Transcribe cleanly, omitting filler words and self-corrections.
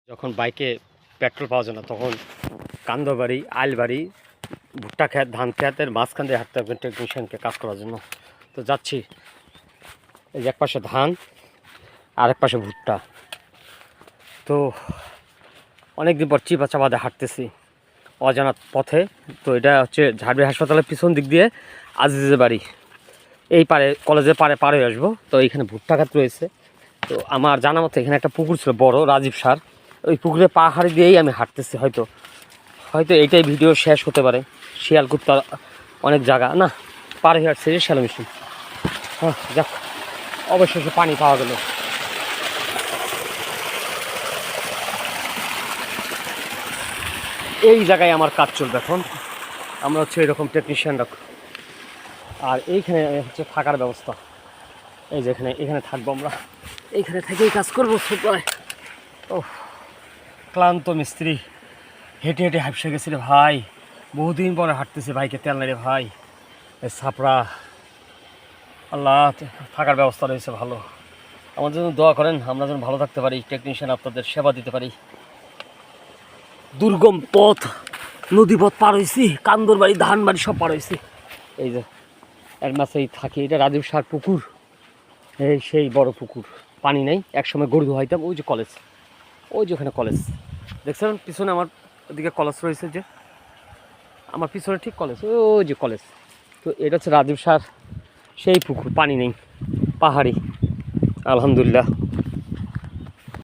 যখন বাইকে পেট্রোল পাওয়া যায় না তখন কান্দবাড়ি আইলবাড়ি ভুট্টা ক্ষেত ধান ক্ষেতের মাঝখান দিয়ে হাঁটতে হবে টেকনিশিয়ানকে কাজ করার জন্য। তো যাচ্ছি, এই যে এক পাশে ধান আর এক পাশে ভুট্টা। তো অনেকদিন পর চিপা চাপাতে হাঁটতেছি অজানা পথে। তো এটা হচ্ছে ঝাড়বাড়ি হাসপাতালের পিছন দিক দিয়ে আজিজের বাড়ি, এই পারে কলেজের পারে আসবো। তো এইখানে ভুট্টা ক্ষেত রয়েছে। তো আমার জানা মতো এখানে একটা পুকুর ছিল বড়, রাজীব সার, ওই পুকুরে পাহাড়ি দিয়েই আমি হাঁটতেছি। হয়তো এইটাই ভিডিও শেষ হতে পারে। শিয়াল কুত্তা অনেক জায়গা না পারে হাঁটছে রে শ্যালো মিশন। হ্যাঁ যাক, অবশেষে পানি পাওয়া গেল। এই জায়গায় আমার কাজ চলবে এখন। আমরা হচ্ছে এরকম টেকনিশিয়ানরা। আর এইখানে হচ্ছে থাকার ব্যবস্থা, এই যে এখানে থাকবো আমরা, এইখানে থেকেই কাজ করবো। ও ক্লান্ত মিস্ত্রি, হেঁটে হেঁটে হাঁপসে গেছি রে ভাই। বহুদিন পরে হাঁটতেছি, বাইকে তেল নেই রে ভাই। ছাপড়া আল্লাহ, থাকার ব্যবস্থা রয়েছে ভালো। আমাদের জন্য দোয়া করেন, আমরা যেন ভালো থাকতে পারি, টেকনিশিয়ান আপনাদের সেবা দিতে পারি। দুর্গম পথ, নদী পথ পার হয়েছি, কান্দর বাড়ি ধান বাড়ি সব পার হয়েছি। এই যে এর মাছেই থাকি, এটা রাজীব সার পুকুর, এই সেই বড় পুকুর, পানি নেই। একসময় গরু ধোয়াইতাম। ওই যে কলেজ, ওই যে ওখানে কলেজ দেখছেন পিছনে, আমার ওদিকে কলেজ রয়েছে, যে আমার পিছনে ঠিক কলেজ, ওই যে কলেজ। তো এটা হচ্ছে রাজীব সার সেই পুকুর, পানি নেই, পাহাড়ি। আলহামদুলিল্লাহ।